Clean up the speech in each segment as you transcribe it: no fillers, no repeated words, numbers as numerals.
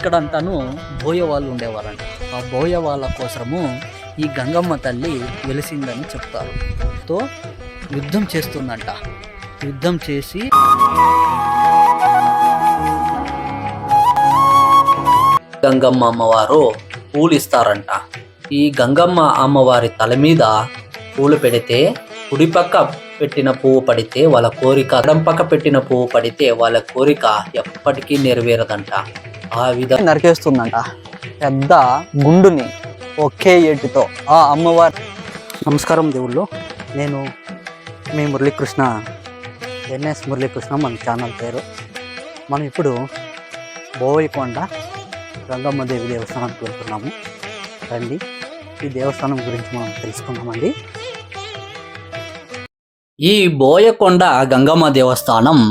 ఇక్కడంతాను బోయ వాళ్ళు ఉండేవారంట. ఆ బోయ వాళ్ళ కోసము ఈ గంగమ్మ తల్లి వెలిసిందని చెప్తారు. తో యుద్ధం చేస్తుందంట. యుద్ధం చేసి గంగమ్మ అమ్మవారు పూలు ఇస్తారంట. ఈ గంగమ్మ అమ్మవారి తల మీద పూలు పెడితే కుడిపక్క పెట్టిన పువ్వు పడితే వాళ్ళ కోరిక, ఎడం పక్క పెట్టిన పువ్వు పడితే వాళ్ళ కోరిక ఎప్పటికీ నెరవేరదంట. ఆ విధంగా నరికేస్తుందంట పెద్ద గుండుని ఒకే ఏటితో ఆ అమ్మవారి. నమస్కారం దేవుళ్ళు, నేను మీ మురళీకృష్ణ, ఎన్ఎస్ మురళీకృష్ణ మన ఛానల్ పేరు. మనం ఇప్పుడు బోయకొండ గంగమ్మ దేవి దేవస్థానానికి వెళ్తున్నాము. రండి, ఈ దేవస్థానం గురించి మనం తెలుసుకుందామండి. ఈ బోయకొండ గంగమ్మ దేవస్థానం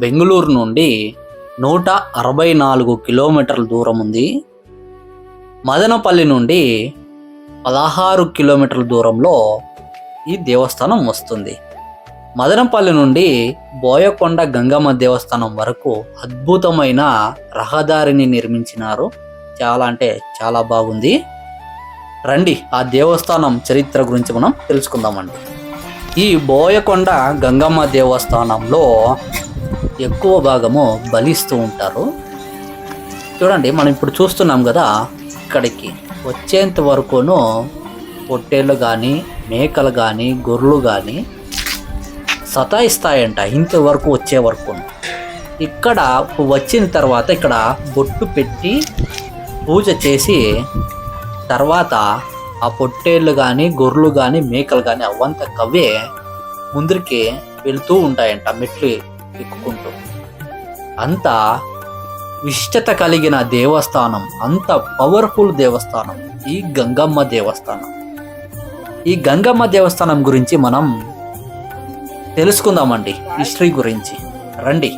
బెంగళూరు నుండి 164 కిలోమీటర్ల దూరం ఉంది. మదనపల్లి నుండి 16 కిలోమీటర్ల దూరంలో ఈ దేవస్థానం వస్తుంది. మదనపల్లి నుండి బోయకొండ గంగమ్మ దేవస్థానం వరకు అద్భుతమైన రహదారిని నిర్మించినారు. చాలా అంటే చాలా బాగుంది. రండి, ఆ దేవస్థానం చరిత్ర గురించి మనం తెలుసుకుందామండి. ఈ బోయకొండ గంగమ్మ దేవస్థానంలో ఎక్కువ భాగము బలిస్తూ ఉంటారు. చూడండి, మనం ఇప్పుడు చూస్తున్నాం కదా, ఇక్కడికి వచ్చేంత వరకును పొట్టేళ్ళు కానీ మేకలు కానీ గొర్రెలు కానీ సతాయిస్తాయంట. ఇంతవరకు వచ్చే వరకు ఇక్కడ వచ్చిన తర్వాత ఇక్కడ బొట్టు పెట్టి పూజ చేసి తర్వాత ఆ పొట్టేళ్ళు కానీ గొర్రెలు కానీ మేకలు కానీ అవంతా కవ్వే ముందరికి వెళుతూ ఉంటాయంట మెట్లు ఎక్కుకుంటూ. అంత విశిష్టత కలిగిన దేవస్థానం, అంత పవర్ఫుల్ దేవస్థానం ఈ గంగమ్మ దేవస్థానం. ఈ గంగమ్మ దేవస్థానం గురించి మనం తెలుసుకుందామండి, హిస్టరీ గురించి. రండి.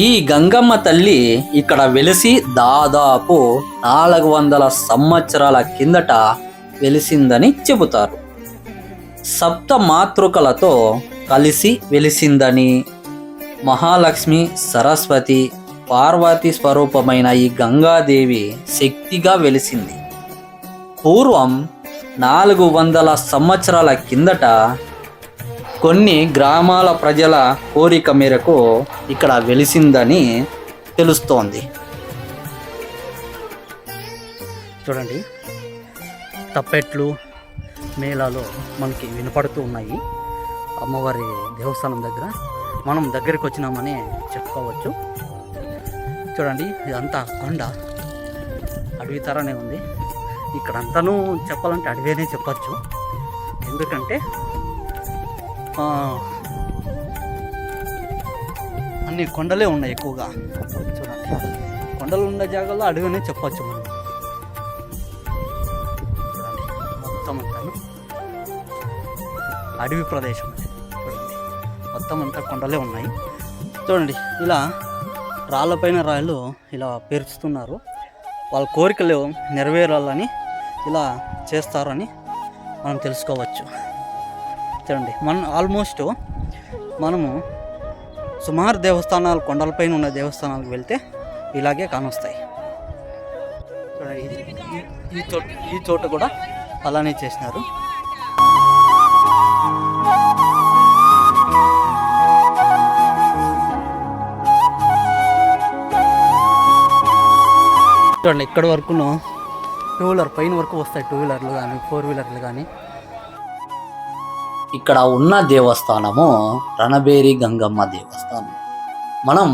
ఈ గంగమ్మ తల్లి ఇక్కడ వెలిసి దాదాపు 400 సంవత్సరాల కిందట వెలిసిందని చెబుతారు. సప్త మాతృకలతో కలిసి వెలిసిందని, మహాలక్ష్మి, సరస్వతి, పార్వతి స్వరూపమైన ఈ గంగాదేవి శక్తిగా వెలిసింది. పూర్వం 400 సంవత్సరాల కిందట కొన్ని గ్రామాల ప్రజల కోరిక మేరకు ఇక్కడ వెలిసిందని తెలుస్తోంది. చూడండి, తప్పెట్లు మేళాలు మనకి వినపడుతూ ఉన్నాయి. అమ్మవారి దేవస్థానం దగ్గర మనం దగ్గరికి వచ్చినామని చెప్పుకోవచ్చు. చూడండి, ఇదంతా కొండ, అడవి తరనే ఉంది. ఇక్కడంతాను చెప్పాలంటే అడవినే చెప్పచ్చు. ఎందుకంటే అన్ని కొండలే ఉన్నాయి ఎక్కువగా. చూడండి, కొండలు ఉన్న జాగాల్లో అడవినే చెప్పచ్చు మనం. చూడండి, మొత్తం అంతా అడవి ప్రదేశం. చూడండి, మొత్తం అంతా కొండలే ఉన్నాయి. చూడండి, ఇలా రాళ్ళపైన రాళ్ళు ఇలా పేర్చుతున్నారు. వాళ్ళ కోరికలు నెరవేరాలని ఇలా చేస్తారని మనం తెలుసుకోవచ్చు. చూడండి, ఆల్మోస్ట్ మనము సుమారు దేవస్థానాలు కొండలపైన ఉన్న దేవస్థానాలకు వెళ్తే ఇలాగే కానొస్తాయి. చూడండి, ఈ చోట కూడా అలానే చేసినారు. చూడండి, ఇక్కడ వరకును 2 వీలర్ పైన వరకు వస్తాయి. 2 వీలర్లు కానీ 4 వీలర్లు కానీ. ఇక్కడ ఉన్న దేవస్థానము రణబేరి గంగమ్మ దేవస్థానం. మనం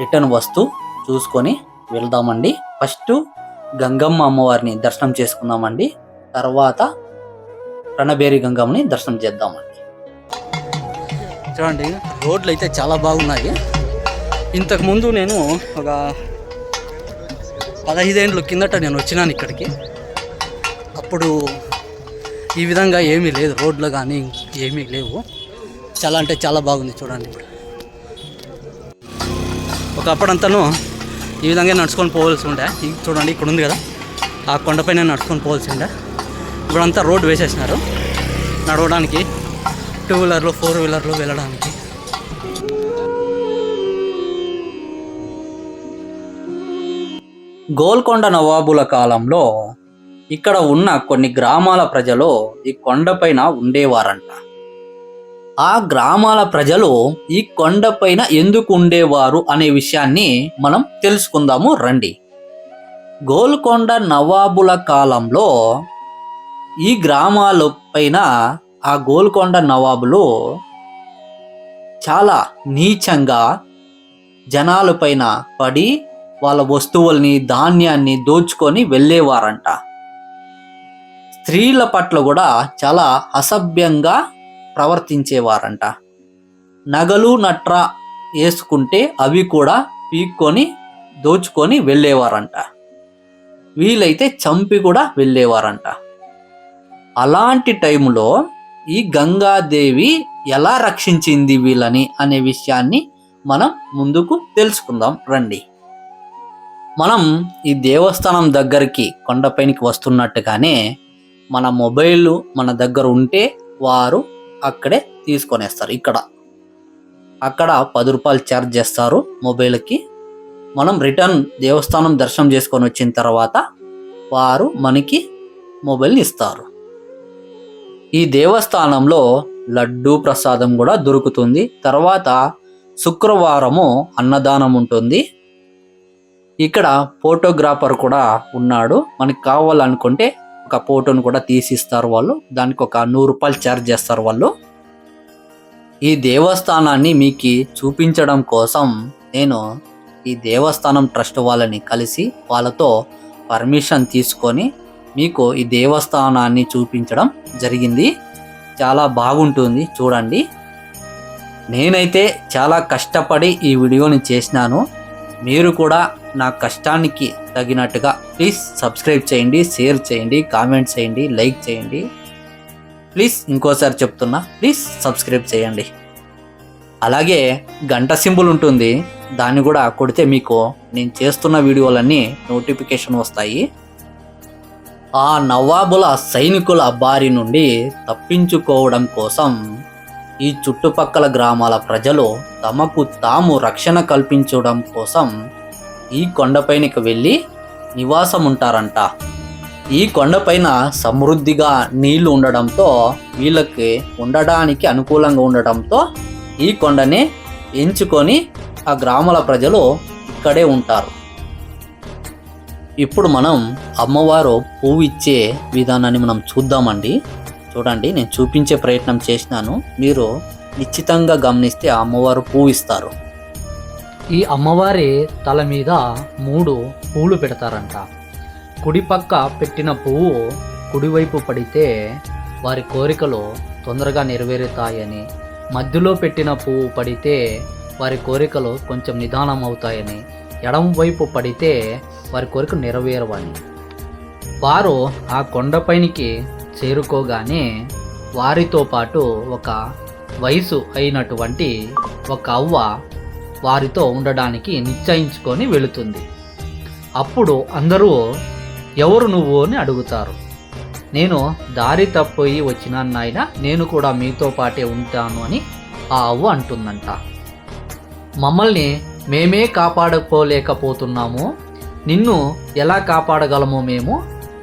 రిటర్న్ వస్తూ చూసుకొని వెళ్దామండి. ఫస్ట్ గంగమ్మ అమ్మవారిని దర్శనం చేసుకుందామండి, తర్వాత రణబేరి గంగమ్మని దర్శనం చేద్దామండి. చూడండి, రోడ్లు అయితే చాలా బాగున్నాయి. ఇంతకుముందు నేను ఒక 15 ఏళ్ళ కిందట నేను వచ్చినాను ఇక్కడికి. అప్పుడు ఈ విధంగా ఏమీ లేదు, రోడ్లు కానీ ఏమీ లేవు. చాలా అంటే చాలా బాగుంది. చూడండి, ఒకప్పుడంతాను ఈ విధంగా నడుచుకొని పోవాల్సి ఉండే. చూడండి, ఇక్కడ ఉంది కదా, ఆ కొండపైన నడుచుకొని పోవాల్సి ఉండే. ఇప్పుడంతా రోడ్డు వేసేసినారు నడవడానికి, 2 వీలర్లు 4 వీలర్లు వెళ్ళడానికి. గోల్కొండ నవాబుల కాలంలో ఇక్కడ ఉన్న కొన్ని గ్రామాల ప్రజలు ఈ కొండపైన ఉండేవారంట. ఆ గ్రామాల ప్రజలు ఈ కొండపైన ఎందుకు ఉండేవారు అనే విషయాన్ని మనం తెలుసుకుందాము రండి. గోల్కొండ నవాబుల కాలంలో ఈ గ్రామాల పైన ఆ గోల్కొండ నవాబులు చాలా నీచంగా జనాలపైన పడి వాళ్ళ వస్తువుల్ని ధాన్యాన్ని దోచుకొని వెళ్ళేవారంట. స్త్రీల పట్ల కూడా చాలా అసభ్యంగా ప్రవర్తించేవారంట. నగలు నట్ర వేసుకుంటే అవి కూడా పీక్కొని దోచుకొని వెళ్ళేవారంట. వీలైతే చంపి కూడా వెళ్ళేవారంట. అలాంటి టైంలో ఈ గంగాదేవి ఎలా రక్షించింది వీళ్ళని అనే విషయాన్ని మనం ముందుకు తెలుసుకుందాం రండి. మనం ఈ దేవస్థానం దగ్గరికి కొండపైనకి వస్తున్నట్టుగానే మన మొబైల్ మన దగ్గర ఉంటే వారు అక్కడే తీసుకొనేస్తారు. అక్కడ 10 రూపాయలు ఛార్జ్ చేస్తారు మొబైల్కి. మనం రిటర్న్ దేవస్థానం దర్శనం చేసుకొని వచ్చిన తర్వాత వారు మనకి మొబైల్ని ఇస్తారు. ఈ దేవస్థానంలో లడ్డూ ప్రసాదం కూడా దొరుకుతుంది. తర్వాత శుక్రవారము అన్నదానం ఉంటుంది. ఇక్కడ ఫోటోగ్రాఫర్ కూడా ఉన్నాడు. మనకి కావాలనుకుంటే ఒక ఫోటోను కూడా తీసిస్తారు వాళ్ళు. దానికి ఒక 100 రూపాయలు ఛార్జ్ చేస్తారు వాళ్ళు. ఈ దేవస్థానాన్ని మీకు చూపించడం కోసం నేను ఈ దేవస్థానం ట్రస్ట్ వాళ్ళని కలిసి వాళ్ళతో పర్మిషన్ తీసుకొని మీకు ఈ దేవస్థానాన్ని చూపించడం జరిగింది. చాలా బాగుంటుంది చూడండి. నేనైతే చాలా కష్టపడి ఈ వీడియోని చేసినాను. మీరు కూడా నా కష్టానికి తగినట్టుగా ప్లీజ్ సబ్స్క్రైబ్ చేయండి, షేర్ చేయండి, కామెంట్ చేయండి, లైక్ చేయండి. ప్లీజ్ ఇంకోసారి చెప్తున్నా, ప్లీజ్ సబ్స్క్రైబ్ చేయండి. అలాగే గంట సింబల్ ఉంటుంది, దాన్ని కూడా కొడితే మీకు నేను చేస్తున్న వీడియోలన్నీ నోటిఫికేషన్ వస్తాయి. ఆ నవాబుల సైనికుల బారి నుండి తప్పించుకోవడం కోసం ఈ చుట్టుపక్కల గ్రామాల ప్రజలు తమకు తాము రక్షణ కల్పించడం కోసం ఈ కొండపైనకి వెళ్ళి నివాసం ఉంటారంట. ఈ కొండపైన సమృద్ధిగా నీళ్లు ఉండడంతో వీళ్ళకి ఉండడానికి అనుకూలంగా ఉండడంతో ఈ కొండని ఎంచుకొని ఆ గ్రామాల ప్రజలు ఇక్కడే ఉంటారు. ఇప్పుడు మనం అమ్మవారు పువ్వు ఇచ్చే విధానాన్ని మనం చూద్దామండి. చూడండి, నేను చూపించే ప్రయత్నం చేసినాను. మీరు నిశ్చితంగా గమనిస్తే ఆ అమ్మవారు పువ్వు ఇస్తారు. ఈ అమ్మవారి తల మీద 3 పువ్వులు పెడతారంట. కుడి పక్క పెట్టిన పువ్వు కుడివైపు పడితే వారి కోరికలు తొందరగా నెరవేరుతాయని, మధ్యలో పెట్టిన పువ్వు పడితే వారి కోరికలు కొంచెం నిదానం అవుతాయని, ఎడమ వైపు పడితే వారి కోరిక నెరవేరవని. వారు ఆ కొండపైనికి చేరుకోగానే వారితో పాటు ఒక వయసు అయినటువంటి ఒక అవ్వ వారితో ఉండడానికి నిశ్చయించుకొని వెళుతుంది. అప్పుడు అందరూ ఎవరు నువ్వు అని అడుగుతారు. నేను దారి తప్పిపోయి వచ్చినాను నాయన, నేను కూడా మీతో పాటే ఉంటాను అని ఆ అవ్వ అంటుందంట. మమ్మల్ని మేమే కాపాడుకోలేకపోతున్నాము, నిన్ను ఎలా కాపాడగలము మేము,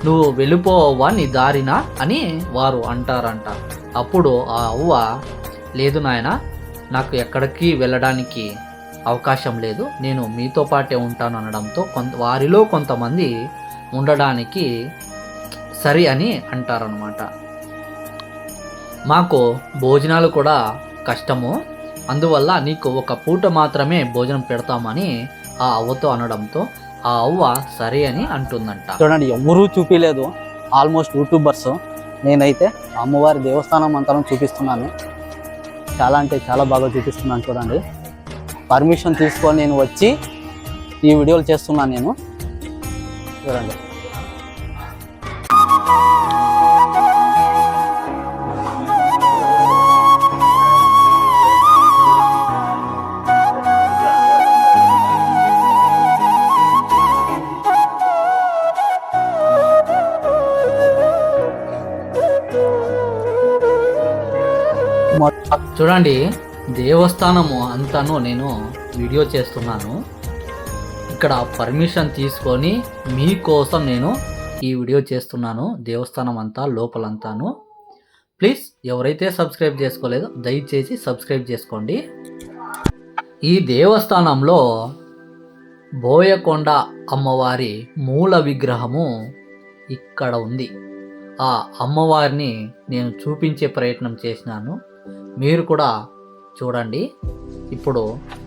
నువ్వు వెళ్ళిపోవా నీ దారిన అని వారు అంటారంట. అప్పుడు ఆ అవ్వ, లేదు నాయన, నాకు ఎక్కడికి వెళ్ళడానికి అవకాశం లేదు, నేను మీతో పాటే ఉంటాను అనడంతో వారిలో కొంతమంది ఉండడానికి సరి అని అంటారనమాట. మాకు భోజనాలు కూడా కష్టము, అందువల్ల నీకు ఒక పూట మాత్రమే భోజనం పెడతామని ఆ అవ్వతో అనడంతో ఆ అవ్వ సరే అని అంటుందంట. చూడండి, ఎవరూ చూపించలేదు, ఆల్మోస్ట్ యూట్యూబర్స్. నేనైతే అమ్మవారి దేవస్థానం అంతా చూపిస్తున్నాను. చాలా అంటే చాలా బాగా చూపిస్తున్నాను. చూడండి, పర్మిషన్ తీసుకొని నేను వచ్చి ఈ వీడియోలు చేస్తున్నాను నేను. చూడండి, చూడండి, దేవస్థానము అంతాను నేను వీడియో చేస్తున్నాను. ఇక్కడ పర్మిషన్ తీసుకొని మీకోసం నేను ఈ వీడియో చేస్తున్నాను. దేవస్థానం అంతా లోపలంతాను. ప్లీజ్ ఎవరైతే సబ్స్క్రైబ్ చేసుకోలేదో దయచేసి సబ్స్క్రైబ్ చేసుకోండి. ఈ దేవస్థానంలో బోయకొండ అమ్మవారి మూల విగ్రహము ఇక్కడ ఉంది. ఆ అమ్మవారిని నేను చూపించే ప్రయత్నం చేసినాను. మీరు కూడా చూడండి. ఇప్పుడు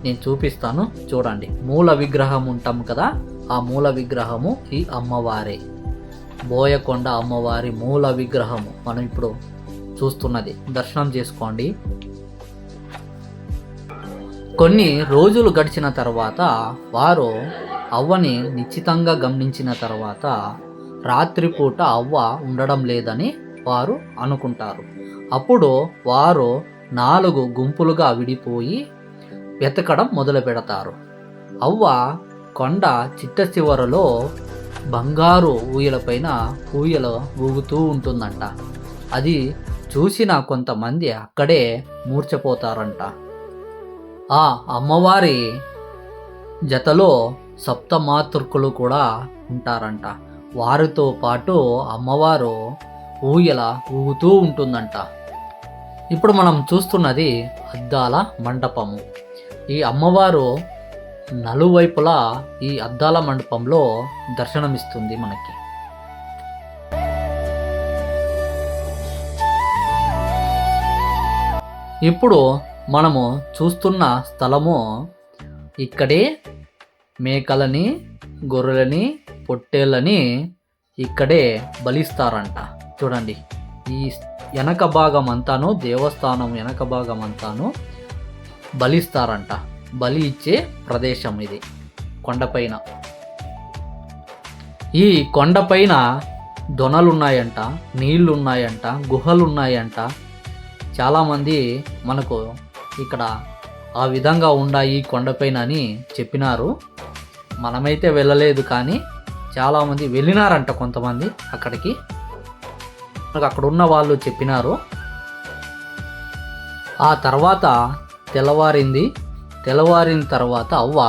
నేను చూపిస్తాను, చూడండి. మూల విగ్రహం ఉంటాం కదా, ఆ మూల విగ్రహము ఈ అమ్మవారే. బోయకొండ అమ్మవారి మూల విగ్రహము మనం ఇప్పుడు చూస్తున్నది. దర్శనం చేసుకోండి. కొన్ని రోజులు గడిచిన తర్వాత వారు అవ్వని నిశ్చితంగా గమనించిన తర్వాత రాత్రిపూట అవ్వ ఉండడం లేదని వారు అనుకుంటారు. అప్పుడు వారు 4 గుంపులుగా విడిపోయి వెతకడం మొదలు పెడతారు. అవ్వ కొండ చిట్ట చివరలో బంగారు ఊయలపైన ఊయల ఊగుతూ ఉంటుందంట. అది చూసిన కొంతమంది అక్కడే మూర్ఛపోతారంట. ఆ అమ్మవారి జతలో సప్తమాతృకులు కూడా ఉంటారంట. వారితో పాటు అమ్మవారు ఊయల ఊగుతూ ఉంటుందంట. ఇప్పుడు మనం చూస్తున్నది అద్దాల మండపము. ఈ అమ్మవారు నలువైపులా ఈ అద్దాల మండపంలో దర్శనమిస్తుంది మనకి. ఇప్పుడు మనము చూస్తున్న స్థలము ఇక్కడే మేకలని, గొర్రెలని, పొట్టేళ్ళని ఇక్కడే బలిస్తారంట. చూడండి, ఈ వెనక భాగం అంతాను, దేవస్థానం వెనక భాగం అంతాను బలిస్తారంట. బలి ఇచ్చే ప్రదేశం ఇది కొండపైన. ఈ కొండపైన దొనలున్నాయంట, నీళ్లున్నాయంట, గుహలున్నాయంట. చాలామంది మనకు ఇక్కడ ఆ విధంగా ఉన్నాయి కొండపైన అని చెప్పినారు. మనమైతే వెళ్ళలేదు, కానీ చాలామంది వెళ్ళినారంట కొంతమంది అక్కడికి. మనకు అక్కడ ఉన్న వాళ్ళు చెప్పినారు. ఆ తర్వాత తెల్లవారిన తర్వాత అవ్వ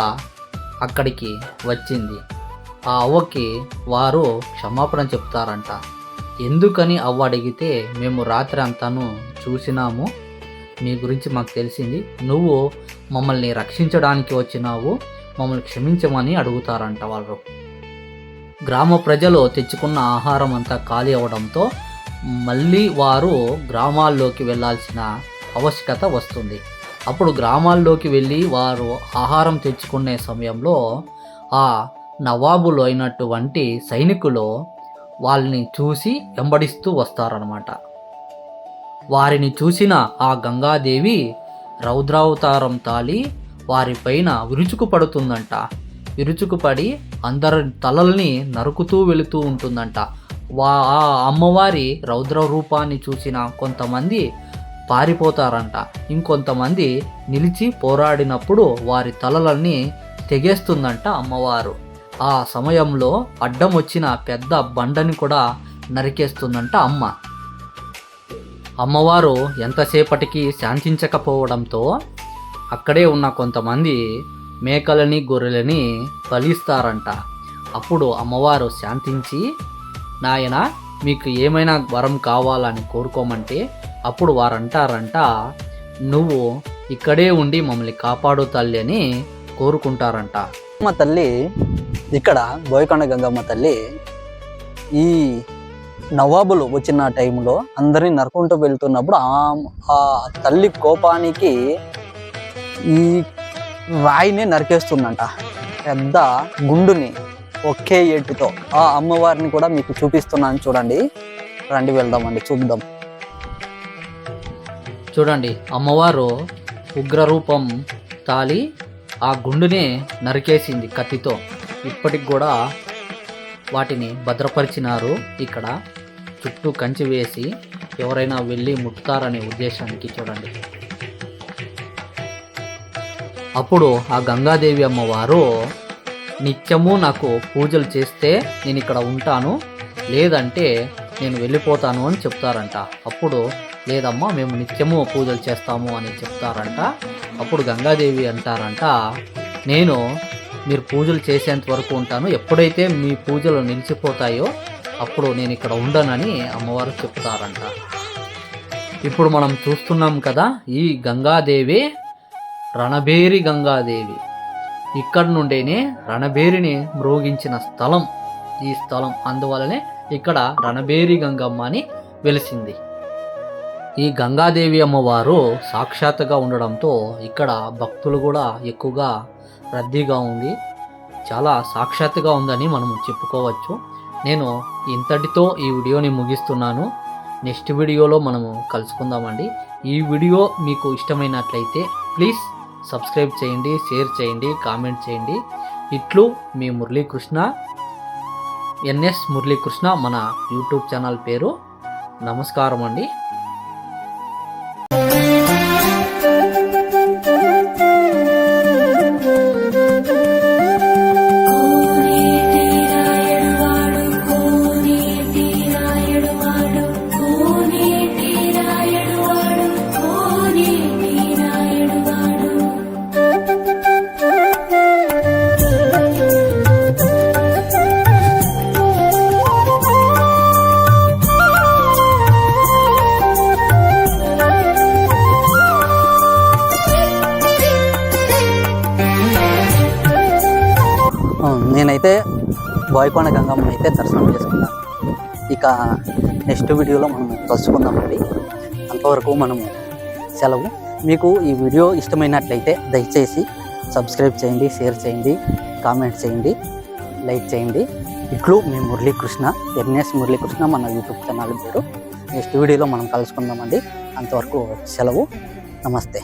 అక్కడికి వచ్చింది. ఆ అవ్వకి వారు క్షమాపణ చెప్తారంట. ఎందుకని అవ్వ అడిగితే, మేము రాత్రి అంతాను చూసినాము, మీ గురించి మాకు తెలిసింది, నువ్వు మమ్మల్ని రక్షించడానికి వచ్చినావు, మమ్మల్ని క్షమించమని అడుగుతారంట వాళ్ళు. గ్రామ ప్రజలు తెచ్చుకున్న ఆహారం అంతా ఖాళీ అవడంతో మళ్ళీ వారు గ్రామాల్లోకి వెళ్ళాల్సిన ఆవశ్యకత వస్తుంది. అప్పుడు గ్రామాల్లోకి వెళ్ళి వారు ఆహారం తెచ్చుకునే సమయంలో ఆ నవాబులు అయినటువంటి సైనికులు వాళ్ళని చూసి వెంబడిస్తూ వస్తారనమాట. వారిని చూసిన ఆ గంగాదేవి రౌద్రావతారం తాళి వారిపైన విరుచుకుపడుతుందంట. విరుచుకుపడి అందరి తలల్ని నరుకుతూ వెళుతూ ఉంటుందంట. ఆ అమ్మవారి రౌద్ర రూపాన్ని చూసిన కొంతమంది పారిపోతారంట. ఇంకొంతమంది నిలిచి పోరాడినప్పుడు వారి తలలన్నీ తెగేస్తుందంట అమ్మవారు. ఆ సమయంలో అడ్డం వచ్చిన పెద్ద బండని కూడా నరికేస్తుందంట అమ్మ. అమ్మవారు ఎంతసేపటికి శాంతించకపోవడంతో అక్కడే ఉన్న కొంతమంది మేకలని, గొర్రెలని బలిస్తారంట. అప్పుడు అమ్మవారు శాంతించి, నాయన మీకు ఏమైనా వరం కావాలని కోరుకోమంటే, అప్పుడు వారంటారంట, నువ్వు ఇక్కడే ఉండి మమ్మల్ని కాపాడు తల్లి అని కోరుకుంటారంట. మా తల్లి ఇక్కడ బోయకొండ గంగమ్మ తల్లి ఈ నవాబులు వచ్చిన టైంలో అందరినీ నరుకుంటూ వెళ్తున్నప్పుడు ఆ తల్లి కోపానికి ఈ రాయిని నరికేస్తుందంట. పెద్ద గుండుని ఒకే ఏటుతో. ఆ అమ్మవారిని కూడా మీకు చూపిస్తున్నాను, చూడండి. రండి వెళ్దామండి, చూద్దాం. చూడండి, అమ్మవారు ఉగ్రరూపం తాళి ఆ గుండునే నరికేసింది కత్తితో. ఇప్పటికి కూడా వాటిని భద్రపరిచినారు. ఇక్కడ చుట్టూ కంచి వేసి ఎవరైనా వెళ్ళి ముట్టుతారనే ఉద్దేశానికి. చూడండి, అప్పుడు ఆ గంగాదేవి అమ్మవారు నిత్యము నాకు పూజలు చేస్తే నేను ఇక్కడ ఉంటాను, లేదంటే నేను వెళ్ళిపోతాను అని చెప్తారంట. అప్పుడు లేదమ్మా, మేము నిత్యము పూజలు చేస్తాము అని చెప్తారంట. అప్పుడు గంగాదేవి అంటారంట, నేను మీరు పూజలు చేసేంత వరకు ఉంటాను. ఎప్పుడైతే మీ పూజలు నిలిచిపోతాయో అప్పుడు నేను ఇక్కడ ఉండనని అమ్మవారు చెప్తారంట. ఇప్పుడు మనం చూస్తున్నాం కదా, ఈ గంగాదేవి రణభేరి గంగాదేవి. ఇక్కడ నుండేనే రణభేరిని మ్రోగించిన స్థలం ఈ స్థలం. అందువలనే ఇక్కడ రణభేరి గంగమ్మ అని వెలిసింది. ఈ గంగాదేవి అమ్మవారు సాక్షాత్తుగా ఉండడంతో ఇక్కడ భక్తులు కూడా ఎక్కువగా రద్దీగా ఉంది. చాలా సాక్షాత్తుగా ఉందని మనం చెప్పుకోవచ్చు. నేను ఇంతటితో ఈ వీడియోని ముగిస్తున్నాను. నెక్స్ట్ వీడియోలో మనము కలుసుకుందామండి. ఈ వీడియో మీకు ఇష్టమైనట్లయితే ప్లీజ్ సబ్స్క్రైబ్ చేయండి, షేర్ చేయండి, కామెంట్ చేయండి. ఇట్లు మీ మురళీకృష్ణ, ఎన్ఎస్ మురళీకృష్ణ మన యూట్యూబ్ ఛానల్ పేరు. నమస్కారం అండి. నేనైతే బోయకొండ గంగమ్మని అయితే దర్శనం చేసుకున్నాను. ఇక నెక్స్ట్ వీడియోలో మనం కలుసుకుందామండి. అంతవరకు మనము సెలవు. మీకు ఈ వీడియో ఇష్టమైనట్లయితే దయచేసి సబ్స్క్రైబ్ చేయండి, షేర్ చేయండి, కామెంట్ చేయండి, లైక్ చేయండి. ఇట్లు మీ మురళీకృష్ణ, ఎన్ఎస్ మురళీకృష్ణ మన యూట్యూబ్ ఛానల్ పేరు. నెక్స్ట్ వీడియోలో మనం కలుసుకుందామండి. అంతవరకు సెలవు. నమస్తే.